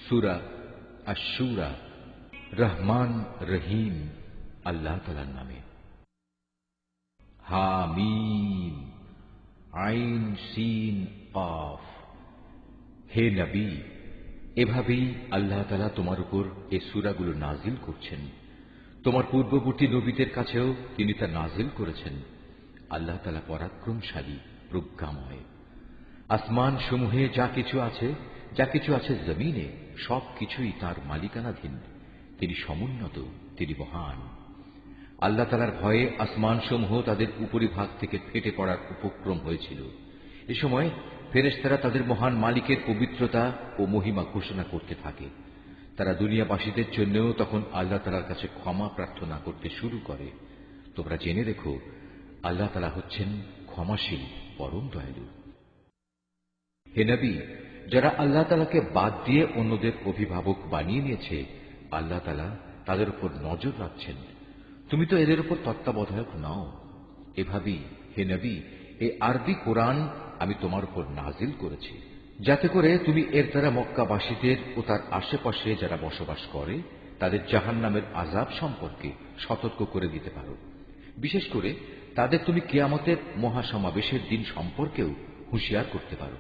সূরা আশ-শূরা। রহমান রহিম আল্লাহ তাআলার নামে। হামিম আইন সিন কাফ। হে নবী, এভাবেই আল্লাহ তাআলা তোমার উপর এই সূরাগুলো নাজিল করছেন। তোমার পূর্ববর্তী নবীদের কাছেও তিনি তা নাজিল করেছেন। আল্লাহ তাআলা পরাক্রমশালী, প্রজ্ঞাময়। আসমান সমূহে যা কিছু আছে জমিনে, সবকিছুই তার মালিকানাধীন। তিনি সমুন্নত, তিনি মহান। আল্লাহ তাআলার ভয়ে আসমান সমূহ তাদের উপরিভাগ থেকে ফেটে পড়ার উপক্রম হয়েছিল। এ সময় ফেরেশতারা তাদের মহান মালিকের পবিত্রতা ও মহিমা ঘোষণা করতে থাকে। তারা দুনিয়াবাসীদের জন্যও তখন আল্লাহ তাআলার কাছে ক্ষমা প্রার্থনা করতে শুরু করে। তোমরা জেনে রেখো, আল্লাহ তাআলা হচ্ছেন ক্ষমাশীল, পরম দয়ালু। হে নবী, যারা আল্লাহ তাআলাকে বাদ দিয়ে অন্যদের অভিভাবক বানিয়ে নিয়েছে, আল্লাহ তাআলা তাদের উপর নজর রাখছেন। তুমি তো এদের উপর তত্ত্বাবধায়ক নও। এভাবেই হে নবী, এই আরবি কোরআন আমি তোমার উপর নাজিল করেছি, যাতে করে তুমি এর দ্বারা মক্কাবাসীদের ও তার আশেপাশে যারা বসবাস করে তাদের জাহান্নামের আযাব সম্পর্কে সতর্ক করে দিতে পারো। বিশেষ করে তাদের তুমি কিয়ামতের মহাসমাবেশের দিন সম্পর্কেও হুঁশিয়ার করতে পারো,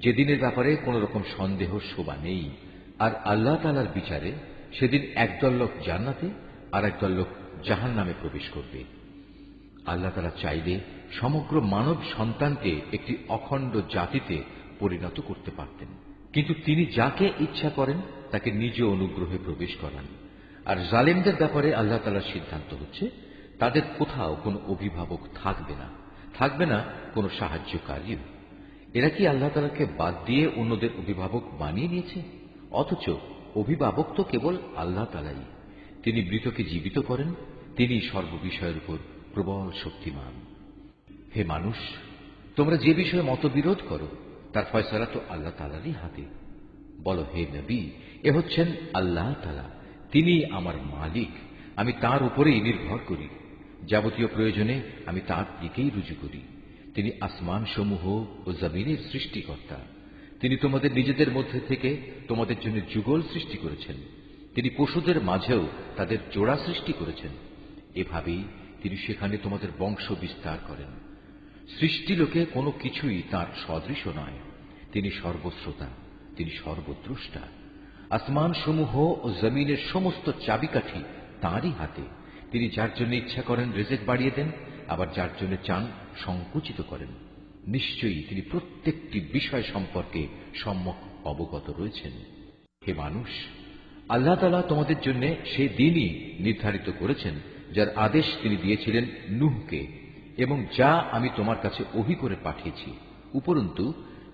যেদিনের ব্যাপারে কোন রকম সন্দেহ শোভা নেই। আর আল্লাহ তাআলার বিচারে সেদিন একদল লোক জান্নাতে আর একদল লোক জাহান্নামে প্রবেশ করবে। আল্লাহ তাআলা চাইলে সমগ্র মানব সন্তানকে একটি অখণ্ড জাতিতে পরিণত করতে পারতেন, কিন্তু তিনি যাকে ইচ্ছা করেন তাকে নিজ অনুগ্রহে প্রবেশ করান। আর জালেমদের ব্যাপারে আল্লাহ তাআলার সিদ্ধান্ত হচ্ছে, তাদের কোথাও কোনো অভিভাবক থাকবে না কোনো সাহায্যকারীও। এরা কি আল্লাহ তাআলাকে বাদ দিয়ে অন্যদের অভিভাবক বানিয়ে নিয়েছে? অথচ অভিভাবক তো কেবল আল্লাহ তাআলাই। তিনি মৃতকে জীবিত করেন, তিনি সর্ববিষয়ের উপর প্রবল শক্তিমান। হে মানুষ, তোমরা যে বিষয়ে মতবিরোধ করো তার ফয়সালা তো আল্লাহ তাআলারই হাতে। বলো, হে নবী, এ হচ্ছেন আল্লাহ তাআলা, তিনি আমার মালিক, আমি তার উপরেই নির্ভর করি। যাবতীয় প্রয়োজনে আমি তার দিকেই রুজু করি। তিনি আসমান সমূহ ও জমিনের সৃষ্টিকর্তা। তিনি তোমাদের নিজেদের মধ্যে থেকে তোমাদের জন্য যুগল সৃষ্টি করেছেন। তিনি পশুদের মাঝেও তাদের জোড়া সৃষ্টি করেছেন। এভাবেই তিনি সেখানে তোমাদের বংশ বিস্তার করেন। সৃষ্টিলোকে কোনো কিছুই তার সদৃশ নয়। তিনি সর্বশ্রোতা, তিনি সর্বদ্রষ্টা। আসমান সমূহ ও জমিনের সমস্ত চাবিকাঠি তাঁরই হাতে। তিনি যার জন্য ইচ্ছা করেন রিজিক বাড়িয়ে দেন, আবার যার জন্য চান সংকুচিত করেন। নিশ্চয়ই তিনি প্রত্যেকটি বিষয় সম্পর্কে সম্যক অবগত রয়েছেন। হে মানুষ, আল্লাহ তাআলা তোমাদের জন্য সে দিনই নির্ধারিত করেছেন যার আদেশ তিনি দিয়েছিলেন নূহকে, এবং যা আমি তোমার কাছে ওহী করে পাঠিয়েছি, উপরন্তু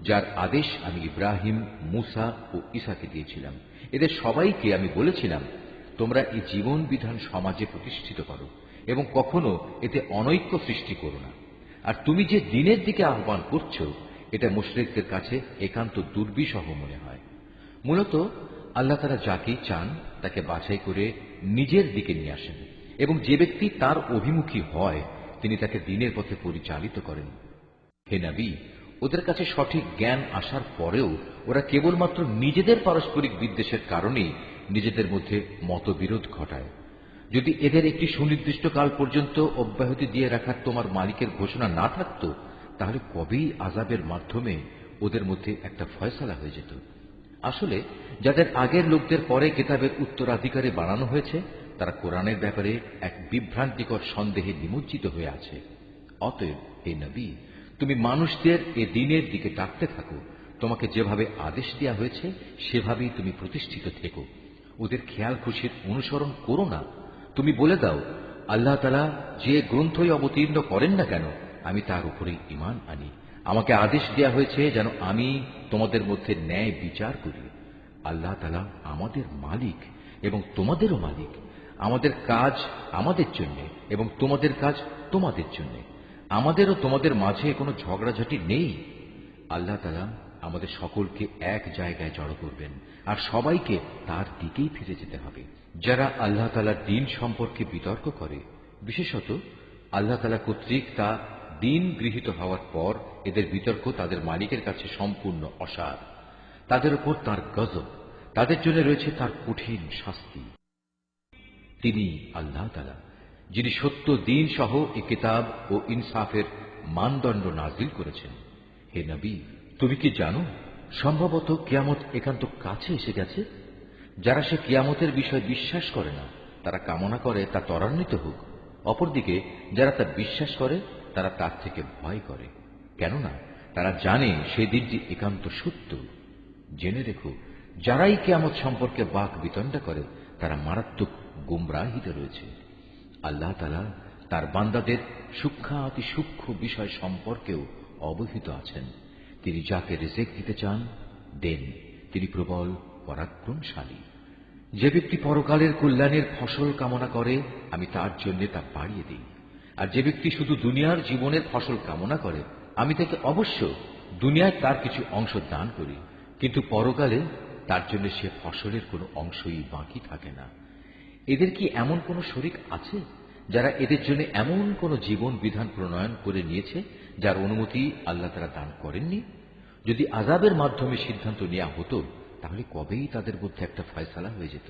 যার আদেশ আমি ইব্রাহিম, মূসা ও ঈসাকে দিয়েছিলাম। এদের সবাইকে আমি বলেছিলাম, তোমরা এই জীবন বিধান সমাজে প্রতিষ্ঠিত করো এবং কখনো এতে অনৈক্য সৃষ্টি করো না। আর তুমি যে দ্বীনের দিকে আহ্বান করছো, এটা মুশরিকদের কাছে একান্ত দুর্বিষহ মনে হয়। মূলত আল্লাহ তাআলা যাকেই চান তাকে বাছাই করে নিজের দিকে নিয়ে আসেন, এবং যে ব্যক্তি তার অভিমুখী হয় তিনি তাকে দ্বীনের পথে পরিচালিত করেন। হে নবী, ওদের কাছে সঠিক জ্ঞান আসার পরেও ওরা কেবলমাত্র নিজেদের পারস্পরিক বিদ্বেষের কারণেই নিজেদের মধ্যে মতবিরোধ ঘটায়। যদি এদের একটি সুনির্দিষ্ট কাল পর্যন্ত অব্যাহতি দিয়ে রাখার তোমার মালিকের ঘোষণা না থাকত, তাহলে কবেই আযাবের মাধ্যমে ওদের মধ্যে একটা ফয়সালা হয়ে যেত। আসলে যাদের আগের লোকদের পরে কিতাবের উত্তরাধিকারী বানানো হয়েছে, তারা কোরআনের ব্যাপারে এক বিভ্রান্তিকর সন্দেহে নিমজ্জিত হয়ে আছে। অতএব হে নবী, তুমি মানুষদের এ দ্বীনের দিকে ডাকতে থাকো। তোমাকে যেভাবে আদেশ দেওয়া হয়েছে সেভাবেই তুমি প্রতিষ্ঠিত থেকো। ওদের খেয়াল খুশির অনুসরণ করো না। তুমি বলে দাও, আল্লাহ তাআলা যে গ্রন্থই অবতীর্ণ করেন না কেন, আমি তার উপরেই ঈমান আনি। আমাকে আদেশ দেওয়া হয়েছে যেন আমি তোমাদের মধ্যে ন্যায় বিচার করি। আল্লাহ তাআলা আমাদের মালিক এবং তোমাদেরও মালিক। আমাদের কাজ আমাদের জন্য এবং তোমাদের কাজ তোমাদের জন্য। আমাদের ও তোমাদের মাঝে কোনো ঝগড়াঝাটি নেই। আল্লাহ তাআলা আমাদের সকলকে এক জায়গায় জড়ো করবেন, আর সবাইকে তার দিকেই ফিরে যেতে হবে। যারা আল্লাহ তাআলার দ্বীন সম্পর্কে বিতর্ক করে, বিশেষত আল্লাহ তাআলা কর্তৃক তা দ্বীন গৃহীত হওয়ার পর এদের বিতর্ক তাদের মালিকের কাছে সম্পূর্ণ অসার। তাদের উপর তাঁর গজব, তাদের জন্য রয়েছে তার কঠিন শাস্তি। তিনি আল্লাহ তাআলা, যিনি সত্য দ্বীন সহ এ কিতাব ও ইনসাফের মানদণ্ড নাজিল করেছেন। হে নবী, তুমি কি জানো সম্ভবত কিয়ামত একান্ত কাছে এসে গেছে? যারা সে কিয়ামতের বিষয়ে বিশ্বাস করে না তারা কামনা করে তা ত্বরান্বিত হোক। অপরদিকে যারা তা বিশ্বাস করে তারা তার থেকে ভয় করে, কেননা তারা জানে সেই দিনটি একান্ত সত্য। জেনে রেখো, যারাই কিয়ামত সম্পর্কে বাক বিতণ্ডা করে তারা মারাত্মক গুমরাহিতে রয়েছে। আল্লাহ তাআলা তার বান্দাদের সূক্ষ্মাতি সূক্ষ্ম বিষয় সম্পর্কেও অবহিত আছেন। তিনি যাকে রিজিক দিতে চান দেন, তিনি প্রবল পরাক্রমশালী। যে ব্যক্তি পরকালের কল্যাণের ফসল কামনা করে আমি তার জন্য তা বাড়িয়ে দিই, আর যে ব্যক্তি শুধু দুনিয়ার জীবনের ফসল কামনা করে আমি তাকে অবশ্য দুনিয়ায় তার কিছু অংশ দান করি, কিন্তু পরকালে তার জন্য সে ফসলের কোনো অংশই বাকি থাকে না। এদের কি এমন কোন শরীক আছে যারা এদের জন্য এমন কোন জীবন বিধান প্রণয়ন করে নিয়েছে যার অনুমতি আল্লাহ তাআলা দান করেননি? যদি আযাবের মাধ্যমে সিদ্ধান্ত নেওয়া হতো তাহলে কবেই তাদের মধ্যে একটা ফয়সালা হয়ে যেত।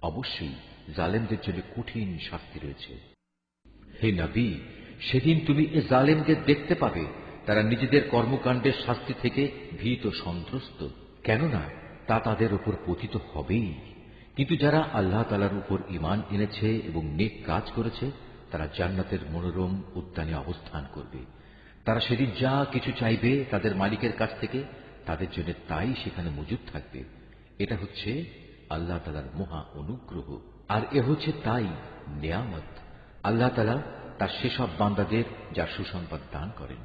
অবশ্যই জালেমদের জন্য কঠিন শাস্তি রয়েছে। হে নবী, সেদিন তুমি এ জালেমদের দেখতে পাবে তারা নিজেদের কর্মকাণ্ডের শাস্তি থেকে ভীত সন্ত্রস্ত, কেননা তা তাদের উপর পতিত হবেই। কিন্তু যারা আল্লাহ তাআলার উপর ঈমান এনেছে এবং নেক কাজ করেছে তারা জান্নাতের মনোরম উদ্যানে অবস্থান করবে। তারা সেদিন যা কিছু চাইবে তাদের মালিকের কাছ থেকে তাদের জন্য তাই সেখানে মজুদ থাকবে। এটা হচ্ছে আল্লাহ তাআলার মহা অনুগ্রহ, আর এ হচ্ছে তাই নিয়ামত। আল্লাহ তাআলা তার সেসব বান্দাদের যার সুসংবাদ দান করেন,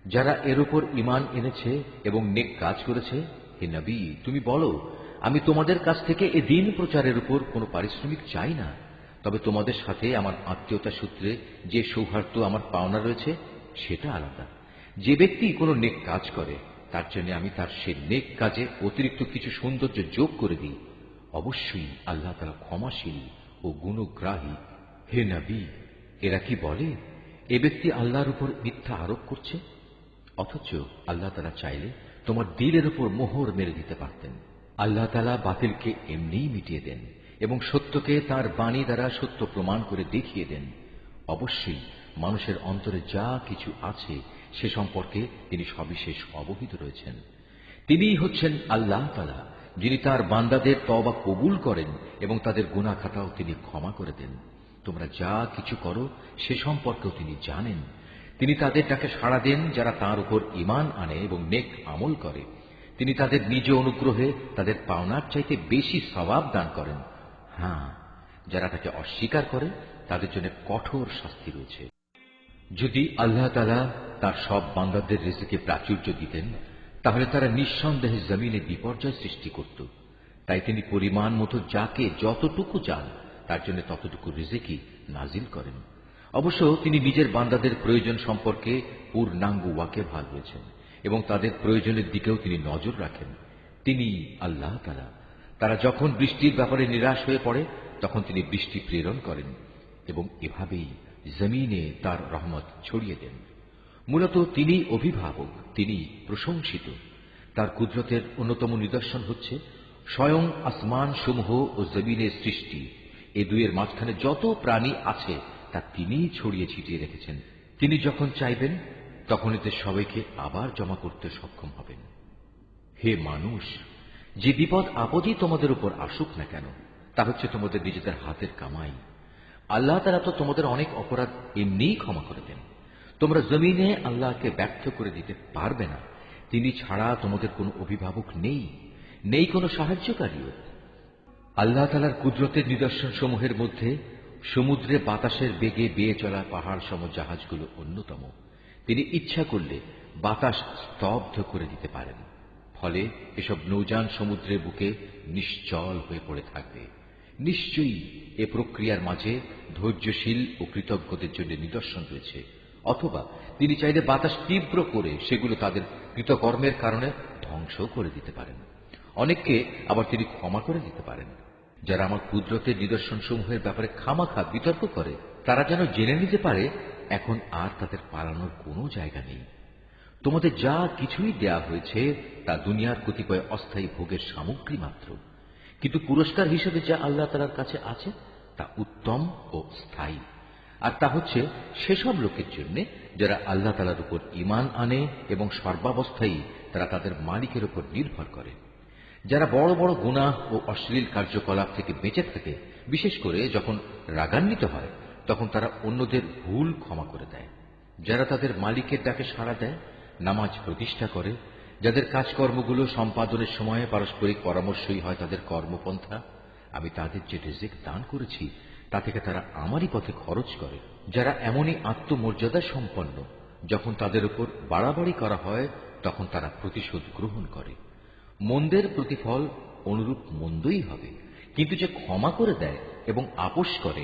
যারা এর উপর ঈমান এনেছে এবং নেক কাজ করেছে। হে নবী, তুমি বলো, আমি তোমাদের কাছ থেকে এ দ্বীন প্রচারের উপর কোনো পারিশ্রমিক চাই না, তবে তোমাদের সাথে আমার আত্মীয়তা সূত্রে যে সৌহার্দ্য আমার পাওনা রয়েছে সেটা আলাদা। যে ব্যক্তি কোনো নেক কাজ করে তার জন্য আমি তার সে নেক কাজে অতিরিক্ত কিছু সৌন্দর্য যোগ করে দিই। অবশ্যই আল্লাহ তাআলা ক্ষমাশীল ও গুণগ্রাহী। হে নবী, এরা কি বলে এ ব্যক্তি আল্লাহর উপর মিথ্যা আরোপ করছে? অথচ আল্লাহ তাআলা চাইলে তোমার দিলের উপর মোহর মেরে দিতে পারতেন। আল্লাহ তাআলা বাতিলকে এমনিই মিটিয়ে দেন এবং সত্যকে তার বাণী দ্বারা সত্য প্রমাণ করে দেখিয়ে দেন। অবশ্যই মানুষের অন্তরে যা কিছু আছে সে সম্পর্কে তিনি সবিশেষ অবহিত রয়েছেন। তিনিই হচ্ছেন আল্লাহ তাআলা, যিনি তার বান্দাদের তওবা কবুল করেন এবং তাদের গুনাহ খাতাও তিনি ক্ষমা করে দেন। তোমরা যা কিছু করো সে সম্পর্কেও তিনি জানেন। তিনি তাদের ডাকে সাড়া দেন যারা তাঁর উপর ঈমান আনে এবং নেক আমল করে। তিনি তাদের নিজ অনুগ্রহে তাদের পাওনার চাইতে বেশি সওয়াব দান করেন। হ্যাঁ, যারা তাকে অস্বীকার করে তাদের জন্য কঠোর শাস্তি রয়েছে। যদি আল্লাহ তাআলা তার সব বান্দাদের রিজিকে প্রাচুর্য দিতেন তাহলে তারা নিঃসন্দেহে জমিনে বিপর্যয় সৃষ্টি করত। তাই তিনি পরিমাণ মতো যাকে যতটুকু চান তার জন্য ততটুকু রিজিকই নাজিল করেন। অবশ্য তিনি নিজের বান্দাদের প্রয়োজন সম্পর্কে পূর্ণাঙ্গ ওয়াকিবহাল হয়েছেন এবং তাদের প্রয়োজনের দিকেও তিনি নজর রাখেন। তিনি আল্লাহ তাআলা, তারা যখন বৃষ্টির ব্যাপারে নিরাশ হয়ে পড়ে তখন তিনি বৃষ্টি প্রেরণ করেন এবং এভাবেই জমিনে তার রহমত ছড়িয়ে দেন। মূলত তিনি অভিভাবক, তিনি প্রশংসিত। তার কুদরতের অন্যতম নিদর্শন হচ্ছে স্বয়ং আসমান সমূহ ও জমিনের সৃষ্টি। এ দুয়ের মাঝখানে যত প্রাণী আছে তা তিনিই ছড়িয়ে ছিটিয়ে রেখেছেন। তিনি যখন চাইবেন তখন এতে সবাইকে আবার জমা করতে সক্ষম হবেন। হে মানুষ, যে বিপদ আপদই তোমাদের উপর আসুক না কেন তা হচ্ছে তোমাদের নিজেদের হাতের কামাই। আল্লাহ তাআলা তো তোমাদের অনেক অপরাধ এমনিই ক্ষমা করে দেন। তোমরা জমিনে আল্লাহকে ব্যর্থ করে দিতে পারবে না। তিনি ছাড়া তোমাদের কোনো অভিভাবক নেই, নেই কোনো সাহায্যকারীও। আল্লাহ তাআলার কুদরতের নিদর্শন সমূহের মধ্যে সমুদ্রে বাতাসের বেগে বেয়ে চলা পাহাড় সম জাহাজগুলো অন্যতম। তিনি ইচ্ছা করলে বাতাস স্তব্ধ করে দিতে পারেন, ফলে এসব নৌযান সমুদ্রের বুকে নিশ্চল হয়ে পড়ে থাকবে। নিশ্চয়ই এ প্রক্রিয়ার মাঝে ধৈর্যশীল ও কৃতজ্ঞদের জন্য নিদর্শন রয়েছে। অথবা তিনি চাইলে বাতাস তীব্র করে সেগুলো তাদের কৃতকর্মের কারণে ধ্বংস করে দিতে পারেন। অনেককে আবার তিনি ক্ষমা করে দিতে পারেন। যারা আমার কুদরতের নিদর্শন সমূহের ব্যাপারে খামাখা বিতর্ক করে তারা যেন জেনে নিতে পারে এখন আর তাদের পালানোর কোনো জায়গা নেই। তোমাদের যা কিছুই দেয়া হয়েছে তা দুনিয়ার কতিপয় অস্থায়ী ভোগের সামগ্রী মাত্র। কিন্তু পুরস্কার হিসেবে যা আল্লাহ তাআলার কাছে আছে তা উত্তম ও স্থায়ী, আর তা হচ্ছে সেসব লোকের জন্য যারা আল্লাহ তাআলার উপর ঈমান আনে এবং সর্বাবস্থায় তারা তাদের মালিকের উপর নির্ভর করে, যারা বড় বড় গুনাহ ও অশ্লীল কার্যকলাপ থেকে বেঁচে থাকে, বিশেষ করে যখন রাগান্বিত হয় তখন তারা অন্যদের ভুল ক্ষমা করে দেয়, যারা তাদের মালিকের ডাকে সাড়া দেয়, নামাজ প্রতিষ্ঠা করে, যাদের কাজকর্মগুলো সম্পাদনের সময় পারস্পরিক পরামর্শই হয় তাদের কর্মপন্থা, আমি তাদের যে রিজিক দান করেছি তা থেকে তারা আমারই পথে খরচ করে, যারা এমনই আত্মমর্যাদা সম্পন্ন যখন তাদের উপর বাড়াবাড়ি করা হয় তখন তারা প্রতিশোধ গ্রহণ করে, মন্দের প্রতিফল অনুরূপ মন্দই হবে, কিন্তু যে ক্ষমা করে দেয় এবং আপোষ করে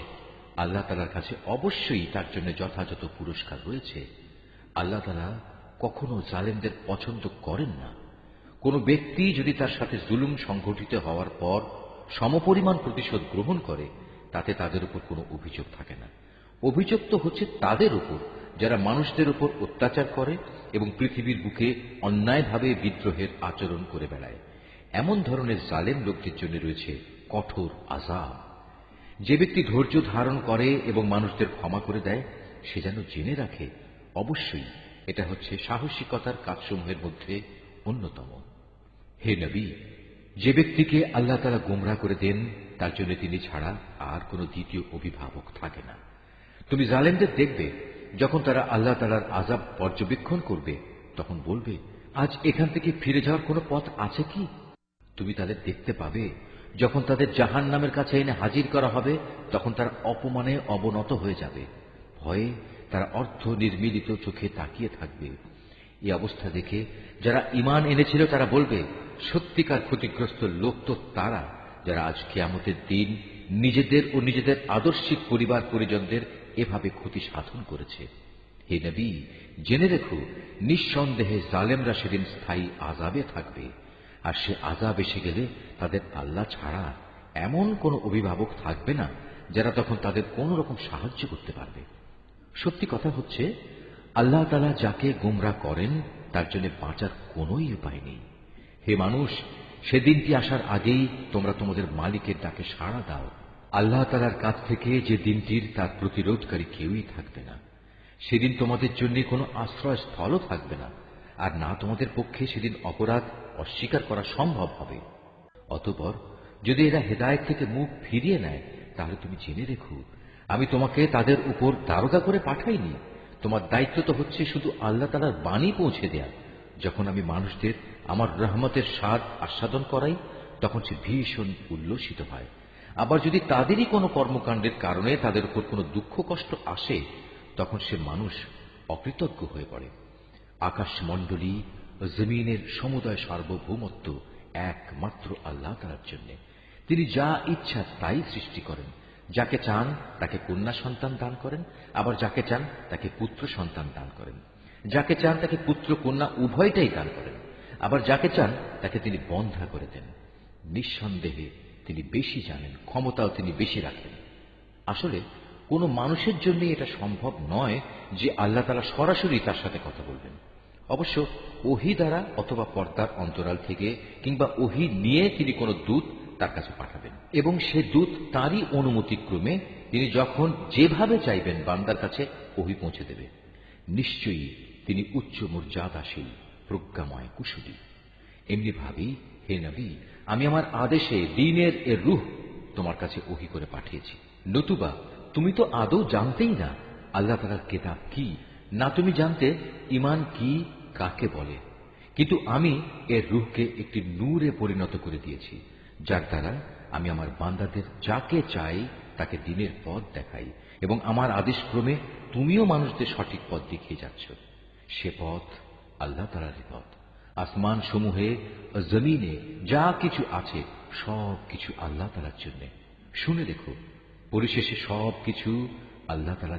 আল্লাহ তাআলার কাছে অবশ্যই তার জন্য যথাযথ পুরস্কার রয়েছে। আল্লাহ তাআলা কখনো জালেমদের পছন্দ করেন না। কোন ব্যক্তি যদি তার সাথে জুলুম সংঘটিত হওয়ার পর সমপরিমাণ প্রতিশোধ গ্রহণ করে তাতে তাদের উপর কোনো অভিযোগ থাকে না। অভিযোগ তো হচ্ছে তাদের উপর যারা মানুষদের উপর অত্যাচার করে এবং পৃথিবীর বুকে অন্যায়ভাবে বিদ্রোহের আচরণ করে বেড়ায়। এমন ধরনের জালেম লোকদের জন্য রয়েছে কঠোর আযাব। যে ব্যক্তি ধৈর্য ধারণ করে এবং মানুষদের ক্ষমা করে দেয় সে যেন জেনে রাখে অবশ্যই এটা হচ্ছে সাহসিকতার কাজসমূহের মধ্যে অন্যতম। হে নবী, যে ব্যক্তিকে আল্লাহ তাআলা গোমরাহ করে দেন তার জন্য তিনি ছাড়া আর কোনো দ্বিতীয় অভিভাবক থাকে না। তুমি জালেমদের দেখবে যখন তারা আল্লাহ তাআলার আযাব পর্যবেক্ষণ করবে তখন বলবে, আজ এখান থেকে ফিরে যাওয়ার কোনো পথ আছে কি? তুমি তাদের দেখতে পাবে যখন তাদের জাহান্নামের কাছে এনে হাজির করা হবে তখন তারা অপমানে অবনত হয়ে যাবে, ভয়ে তারা অর্ধ নির্মিলিত চোখে তাকিয়ে থাকবে। এই অবস্থা দেখে যারা ঈমান এনেছিল তারা বলবে, সত্যিকার ক্ষতিগ্রস্ত লোক তো তারা যারা আজ কিয়ামতের দিন নিজেদের ও নিজেদের আদর্শিক পরিবার পরিজনদের এভাবে ক্ষতি সাধন করেছে। হে নবী, জেনে রেখো নিঃসন্দেহে জালেমরা সেদিন স্থায়ী আযাবে থাকবে, আর সে আযাব এসে গেলে তাদের আল্লাহ ছাড়া এমন কোন অভিভাবক থাকবে না যারা তখন তাদের কোন রকম সাহায্য করতে পারবে। সত্যি কথা হচ্ছে আল্লাহ তাআলা যাকে গোমরাহ করেন তার জন্য বাঁচার কোনোই উপায় নেই। হে মানুষ, সেদিনটি আসার আগেই তোমরা তোমাদের মালিকের ডাকে সাড়া দাও। আল্লাহ তাআলার কাছ থেকে যে দিনটির তার প্রতিরোধকারী কেউই থাকবে না, সেদিন তোমাদের জন্য কোনো আশ্রয়স্থলও থাকবে না, আর না তোমাদের পক্ষে সেদিন অপরাধ অস্বীকার করা সম্ভব হবে। অতঃপর যদি এরা হেদায়েত থেকে মুখ ফিরিয়ে নেয় তাহলে তুমি জেনে রেখো আমি তোমাকে তাদের উপর দারোগা করে পাঠাইনি। তোমার দায়িত্ব তো হচ্ছে শুধু আল্লাহ তাআলার বাণী পৌঁছে দেয়া। যখন আমি মানুষদের আমার রহমতের স্বাদ আস্বাদন করাই তখন সে ভীষণ উল্লসিত হয়, আবার যদি তাদেরই কোনো কর্মকাণ্ডের কারণে তাদের উপর কোনো দুঃখ কষ্ট আসে তখন সে মানুষ অকৃতজ্ঞ হয়ে পড়ে। আকাশমণ্ডলী ও জমিনের সমুদয় সার্বভৌমত্ব একমাত্র আল্লাহ তাআলার জন্য। তিনি যা ইচ্ছা তাই সৃষ্টি করেন, যাকে চান তাকে কন্যা সন্তান দান করেন, আবার যাকে চান তাকে পুত্র সন্তান দান করেন, যাকে চান তাকে পুত্র কন্যা উভয়টাই দান করেন, আবার যাকে চান তাকে তিনি বন্ধ্যা করে দেন। নিঃসন্দেহে তিনি বেশি জানেন, ক্ষমতাও তিনি বেশি রাখেন। আসলে কোনো মানুষের জন্য এটা সম্ভব নয় যে আল্লাহ তাআলা সরাসরি তার সাথে কথা বলবেন। অবশ্য ওহী দ্বারা অথবা পর্দার অন্তরাল থেকে কিংবা ওহী নিয়ে তিনি কোনো দূত তার কাছে পাঠাবেন এবং সে দূত তারই অনুমতিক্রমে তিনি যখন যেভাবে চাইবেন বান্দার কাছে ওহী পৌঁছে দেবে। নিশ্চয়ই তিনি উচ্চ মর্যাদাশীল, প্রজ্ঞাময়, কুশলী। এমনি ভাবি, হে নবী, আমি আমার আদেশে দ্বীনের এর রূহ তোমার কাছে ওহী করে পাঠিয়েছি। নতুবা তুমি তো আদৌ জানতেই না আল্লাহ তাআলার কিতাব কি, না তুমি জানতে ঈমান কি কাকে বলে। কিন্তু আমি এর রূহকে একটি নূরে পরিণত করে দিয়েছি, যার দ্বারা আমি আমার বান্দাদের যাকে চাই তাকে দ্বীনের পথ দেখাই, এবং আমার আদেশক্রমে তুমিও মানুষদের সঠিক পথ দেখিয়ে যাচ্ছ। সে পথ আল্লাহ তাআলারই পথ। আসমান সমূহে জমিনে যা কিছু আছে সব কিছু আল্লাহ তাআলার জন্য। শুনে দেখো, পরিশেষে সব কিছু আল্লাহ তাআলা